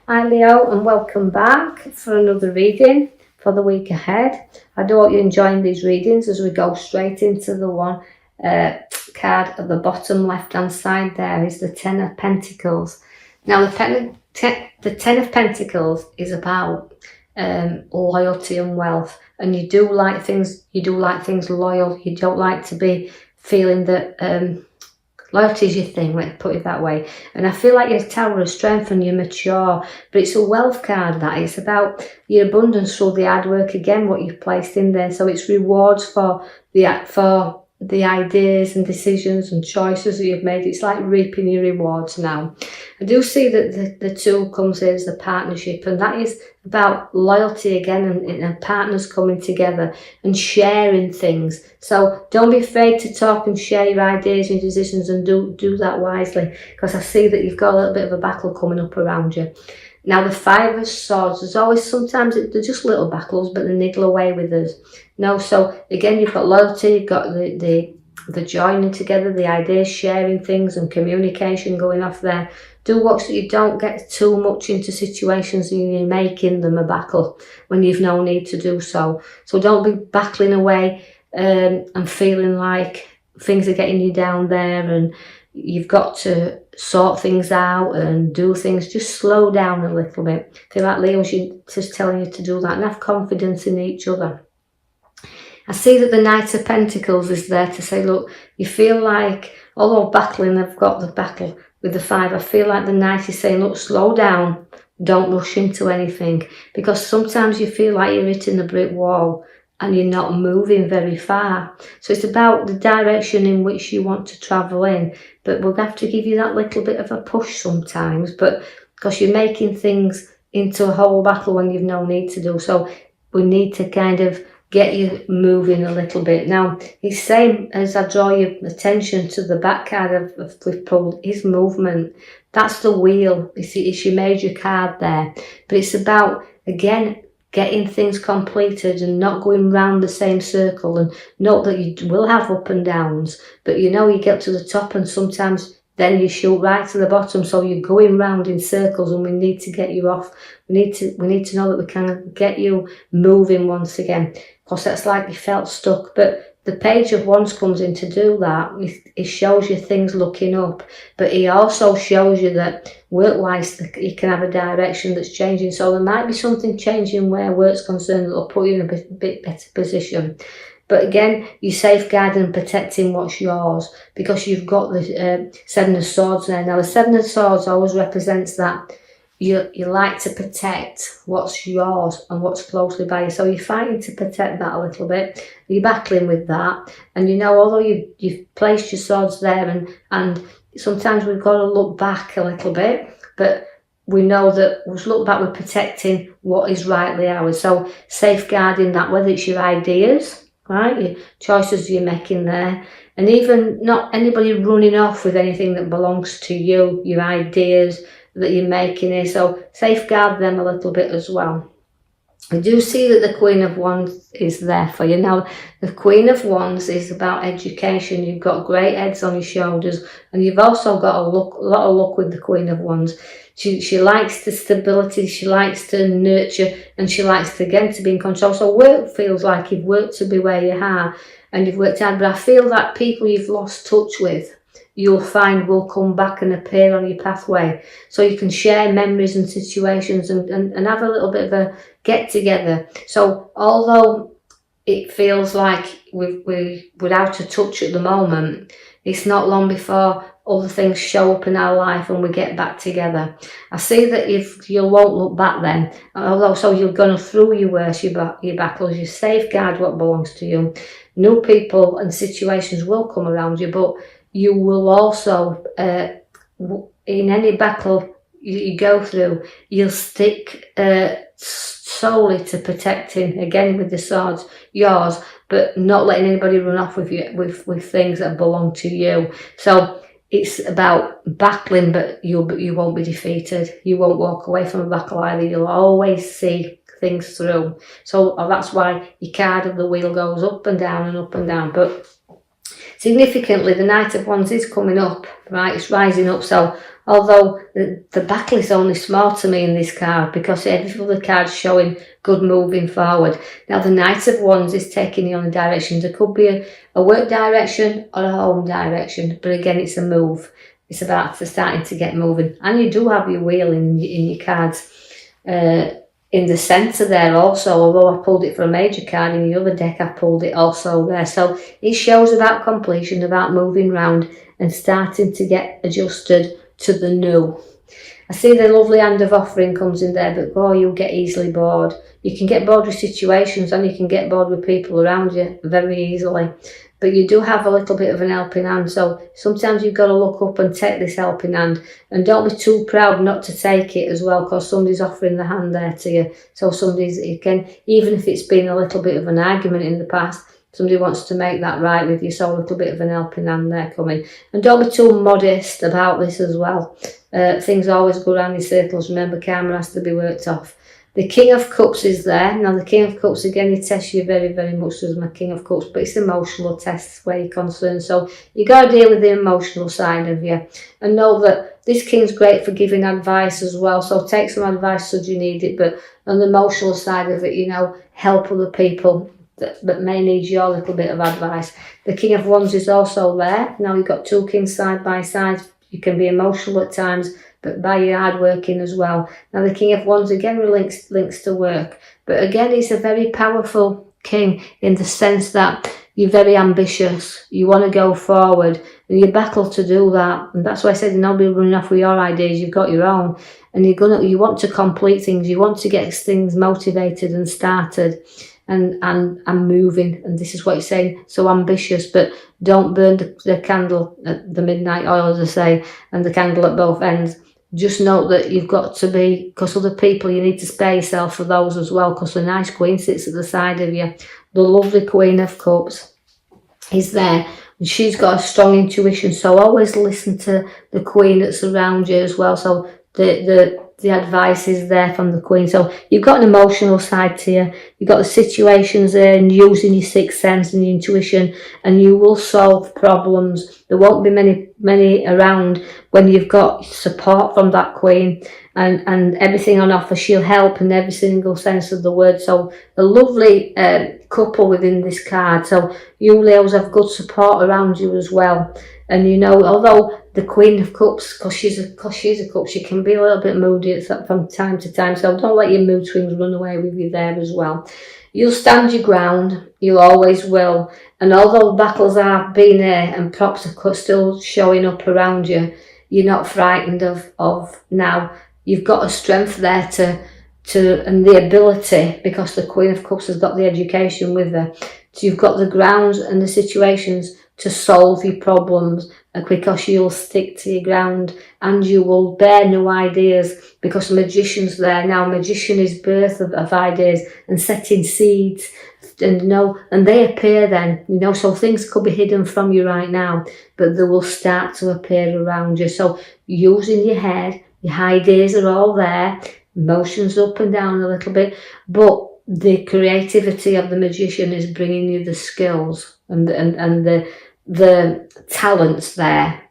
Hi Leo, and welcome back for another reading for the week ahead. I do hope you're enjoying these readings as we go straight into the one card at the bottom left hand side. There is the Ten of Pentacles. Now the Ten of Pentacles is about loyalty and wealth, and you do like things loyal. You don't like to be feeling that loyalty is your thing, let's put it that way. And I feel like you're a tower of strength and you're mature, but it's a wealth card that is about your abundance through the hard work again, what you've placed in there. So it's rewards for the ideas and decisions and choices that you've made. It's like reaping your rewards now. I do see that the tool comes in as the partnership, and that is about loyalty again and partners coming together and sharing things. So don't be afraid to talk and share your ideas and decisions, and do that wisely, because I see that you've got a little bit of a battle coming up around you. Now the Five of Swords, there's always sometimes they're just little battles, but they niggle away with us. No, so again, you've got loyalty, you've got the joining together, the ideas, sharing things and communication going off there. Do watch that you don't get too much into situations and you're making them a battle when you've no need to do so. So don't be battling away and feeling like things are getting you down there and you've got to sort things out and do things. Just slow down a little bit. I feel like Leo's just telling you to do that and have confidence in each other. I see that the Knight of Pentacles is there to say, look, you feel like, although battling, I've got the battle with the Five, I feel like the Knight is saying, look, slow down, don't rush into anything, because sometimes you feel like you're hitting a brick wall and you're not moving very far. So it's about the direction in which you want to travel in, but we'll have to give you that little bit of a push sometimes, but because you're making things into a whole battle when you've no need to do. So we need to kind of get you moving a little bit. Now, he's saying, as I draw your attention to the back card of we've pulled, his movement. That's the wheel. It's your major card there. But it's about, again, getting things completed and not going round the same circle. And note that you will have up and downs, but you get to the top and sometimes then you shoot right to the bottom, so you're going round in circles, and we need to get you off. We need to know that we can get you moving once again, because that's like you felt stuck. But the Page of Wands comes in to do that. It shows you things looking up, but he also shows you that work-wise you can have a direction that's changing. So there might be something changing where work's concerned that will put you in a bit better position. But again, you're safeguarding and protecting what's yours, because you've got the Seven of Swords there. Now, the Seven of Swords always represents that you like to protect what's yours and what's closely by you. So you're fighting to protect that a little bit. You're battling with that. And although you've placed your swords there, and sometimes we've got to look back a little bit, but we know that we'll look back with protecting what is rightly ours. So safeguarding that, whether it's your ideas, right, your choices you're making there, and even not anybody running off with anything that belongs to you, your ideas that you're making here. So safeguard them a little bit as well. I do see that the Queen of Wands is there for you. Now, the Queen of Wands is about education. You've got great heads on your shoulders, and you've also got a lot of luck with the Queen of Wands. She likes the stability, she likes to nurture, and she likes to, again, to be in control. So work feels like you've worked to be where you are, and you've worked hard, but I feel that people you've lost touch with, you'll find will come back and appear on your pathway. So you can share memories and situations and have a little bit of a get together. So although it feels like we're out of touch at the moment, it's not long before other things show up in our life and we get back together. I see that if you won't look back then, although so you're going through your worst, your battles, you safeguard what belongs to you. New people and situations will come around you, but you will also, in any battle you go through, you'll stick solely to protecting, again with the swords, yours, but not letting anybody run off with you with things that belong to you. So it's about battling, but you won't be defeated. You won't walk away from a battle either. You'll always see things through. So that's why your card of the wheel goes up and down and up and down. But Significantly, the Knight of Wands is coming up, right? It's rising up. So although the battle is only small to me in this card, because every other card's showing good moving forward. Now the Knight of Wands is taking you on a direction. There could be a work direction or a home direction, but again, it's a move. It's about starting to get moving. And you do have your wheel in your cards. In the centre there also, although I pulled it for a major card, in the other deck I pulled it also there. So it shows about completion, about moving round and starting to get adjusted to the new. I see the lovely Hand of Offering comes in there, but you'll get easily bored. You can get bored with situations and you can get bored with people around you very easily. But you do have a little bit of an helping hand, so sometimes you've got to look up and take this helping hand, and don't be too proud not to take it as well, because somebody's offering the hand there to you. So even if it's been a little bit of an argument in the past, somebody wants to make that right with you, so a little bit of an helping hand there coming. And don't be too modest about this as well. Things always go around in circles. Remember, karma has to be worked off. The King of Cups is there. Now, the King of Cups, again, he tests you very, very much as my King of Cups, but it's emotional tests where you're concerned. So you got to deal with the emotional side of you. And know that this King's great for giving advice as well. So take some advice should you need it. But on the emotional side of it, help other people that may need your little bit of advice. The King of Wands is also there. Now, you've got two kings side by side. You can be emotional at times, but by your hard working as well. Now the King of Wands again links to work, but again he's a very powerful king in the sense that you're very ambitious, you want to go forward, and you battle to do that. And that's why I said nobody running off with your ideas, you've got your own, and you want to complete things, you want to get things motivated and started and moving. And this is what you're saying, so ambitious, but don't burn the candle at the midnight oil, as I say, and the candle at both ends. Just note that you've got to be, because other people, you need to spare yourself for those as well, because the nice Queen sits at the side of you. The lovely Queen of Cups is there, and she's got a strong intuition, so always listen to the Queen that's around you as well. So the advice is there from the Queen. So you've got an emotional side to you, you've got the situations there, and using your sixth sense and your intuition, and you will solve problems. There won't be many around when you've got support from that Queen and everything on offer. She'll help in every single sense of the word. So a lovely couple within this card. So you Leos have good support around you as well. And although the Queen of Cups, because she's a cup, she can be a little bit moody from time to time. So don't let your mood swings run away with you there as well. You'll stand your ground, you always will. And although battles are being there and props are still showing up around you, you're not frightened of now. You've got a strength there and the ability, because the Queen of Cups has got the education with her. So you've got the grounds and the situations to solve your problems, because you'll stick to your ground and you will bear new ideas, because the magician's there. Now, magician is birth of ideas and setting seeds, and they appear then, so things could be hidden from you right now, but they will start to appear around you. So using your head, your ideas are all there, emotions up and down a little bit, but the creativity of the magician is bringing you the skills and the talents there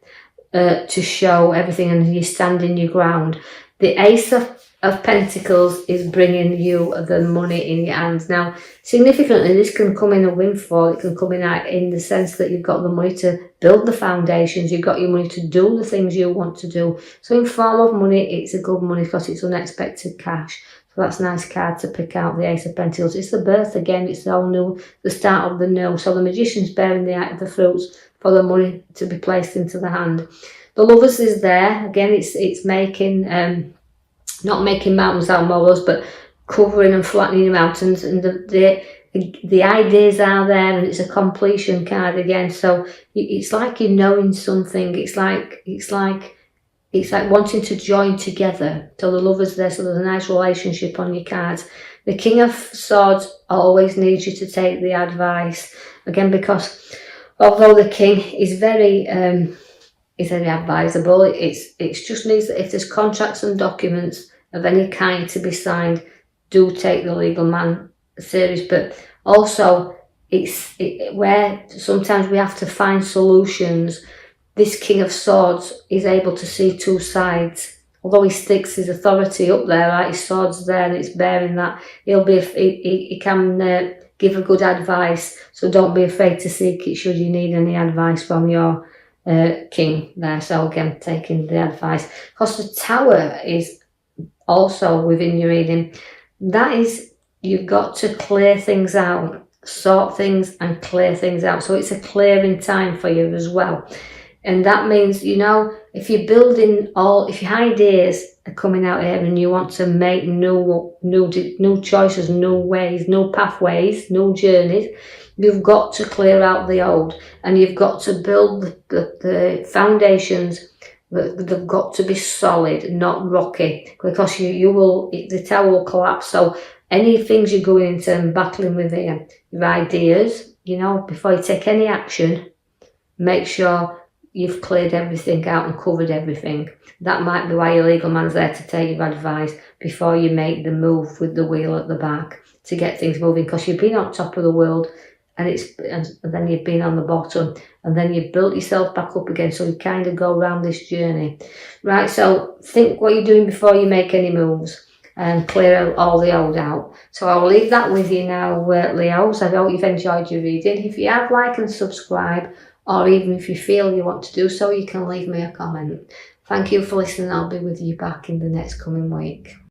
to show everything, and you stand in your ground. The Ace of Pentacles is bringing you the money in your hands. Now, significantly, this can come in a windfall. It can come in the sense that you've got the money to build the foundations. You've got your money to do the things you want to do. So in form of money, it's a good money because it's unexpected cash. So that's a nice card to pick out, the Ace of Pentacles. It's the birth again. It's all new, the start of the new. So the magician's bearing the fruits for the money to be placed into the hand. The Lovers is there. Again, it's making... not making mountains out of molehills, but covering and flattening mountains, and the ideas are there, and it's a completion card again. So it's like you're knowing something. It's like wanting to join together. So the Lovers there, so there's a nice relationship on your cards. The King of Swords always needs you to take the advice again, because although the King is very advisable, it's just needs that if there's contracts and documents of any kind to be signed, do take the legal man serious. But also, where sometimes we have to find solutions. This King of Swords is able to see two sides. Although he sticks his authority up there, right, his sword's there and it's bearing that, he can give a good advice. So don't be afraid to seek it should you need any advice from your king there. So again, taking the advice. Because the Tower is also within your reading. That is, you've got to clear things out, sort things and clear things out. So it's a clearing time for you as well. And that means, you know, if you're building if your ideas are coming out here and you want to make new choices, new ways, new pathways, new journeys, you've got to clear out the old, and you've got to build the foundations. They've got to be solid, not rocky, because the tower will collapse. So any things you're going into and battling with here, your ideas, you know, before you take any action, make sure you've cleared everything out and covered everything. That might be why your legal man's there, to take your advice before you make the move with the wheel at the back to get things moving, because you've been on top of the world and then you've been on the bottom, and then you've built yourself back up again, so you kind of go around this journey. Right, so think what you're doing before you make any moves and clear all the old out. So I'll leave that with you now, Leos. I hope you've enjoyed your reading. If you have, like and subscribe, or even if you feel you want to do so, you can leave me a comment. Thank you for listening. I'll be with you back in the next coming week.